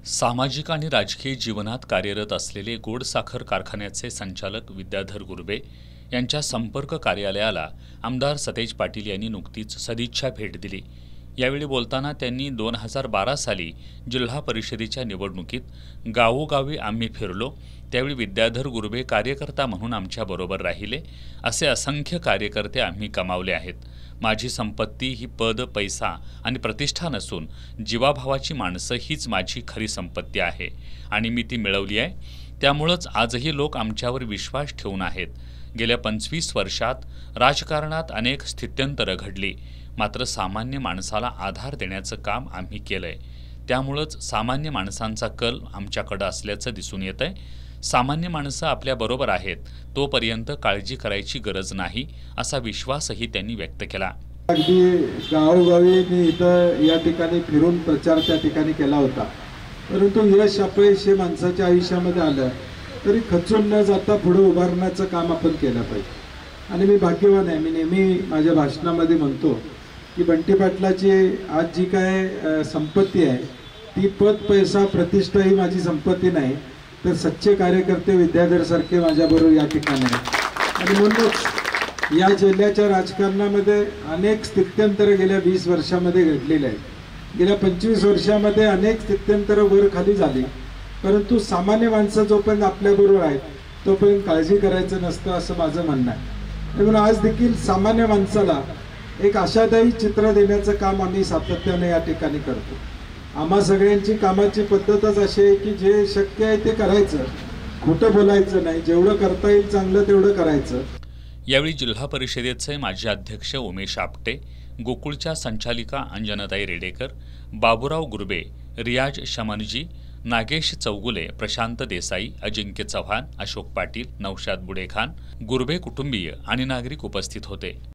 सामाजिक आणि राजकीय जीवनात कार्यरत असलेले गोड साखर कारखान्याचे संचालक विद्याधर गुरबे यांच्या संपर्क कार्यालयाला आमदार सतेज पाटील यांनी नुकतीच सदिच्छा भेट दिली। यावेळी बोलताना त्यांनी 2012 साली जिल्हा परिषदेच्या निवडणुकीत गावोगावी आम्ही फिरलो, त्यावेळी विद्याधर गुरबे कार्यकर्ता म्हणून आमच्याबरोबर राहिले। असे असंख्य कार्यकर्ते आम्ही कमावले आहेत। माझी संपत्ती ही पद, पैसा आणि प्रतिष्ठा नसून जीवाभावाची माणसं हीच माझी खरी संपत्ती आहे आणि मी ती मिळवली आहे। त्यामुळेच आजही लोक आमच्यावर विश्वास ठेवून आहेत। गेल्या 25 वर्षात राजकारणात अनेक स्थित्यंतरं घडली, मात्र सामान्य माणसाला आधार देण्याचं काम आम्ही केलंय। त्यामुळेच सामान्य माणसांचा कल आमच्याकडे असल्याचं दिसून येतंय। सामान्य माणसं आपल्याबरोबर आहेत, तोपर्यंत काळजी करायची गरज नाही, असा विश्वासही त्यांनी व्यक्त केला। अगदी गावोगावी मी इथं या ठिकाणी फिरून प्रचार त्या ठिकाणी केला होता, परंतु यश अपयश हे माणसाच्या आयुष्यामध्ये आलं तरी खचून न जाता पुढे उभारण्याचं काम आपण केलं पाहिजे। आणि मी भाग्यवान आहे। मी नेहमी माझ्या भाषणामध्ये म्हणतो की बंटी पाटलाची आज जी काय संपत्ती आहे ती पद, पैसा, प्रतिष्ठा ही माझी संपत्ती नाही, तर सच्चे कार्यकर्ते विद्याधर सारखे माझ्याबरोबर या ठिकाणी आहेत। आणि म्हणूनच या जिल्ह्याच्या राजकारणामध्ये अनेक स्थित्यंतर गेल्या 20 वर्षामध्ये घडलेले आहेत। गेल्या 25 वर्षामध्ये अनेक स्थित्यंतर वर खाली झाली, परंतु सामान्य माणसं जोपर्यंत आपल्याबरोबर आहेत तोपर्यंत काळजी करायचं नसतं, असं माझं म्हणणं आहे। म्हणून आज देखील सामान्य माणसाला एक आशादायी चित्र देण्याचं काम आम्ही सातत्याने या ठिकाणी करतो। आम्हा सगळ्यांची कामाची पद्धतच अशी आहे की जे शक्य आहे ते करायचं, खोटं बोलायचं नाही, जेवढं करता येईल चांगलं तेवढं करायचं। यावेळी जिल्हा परिषदेचे माजी अध्यक्ष उमेश आपटे, गोकुळच्या संचालिका अंजनाताई रेडेकर, बाबूराव गुरबे, रियाज शमनजी, नागेश चौगुले, प्रशांत देसाई, अजिंक्य चव्हाण, अशोक पाटील, नौशाद बुडेखान, गुरबे कुटुंबीय आणि नागरिक उपस्थित होते।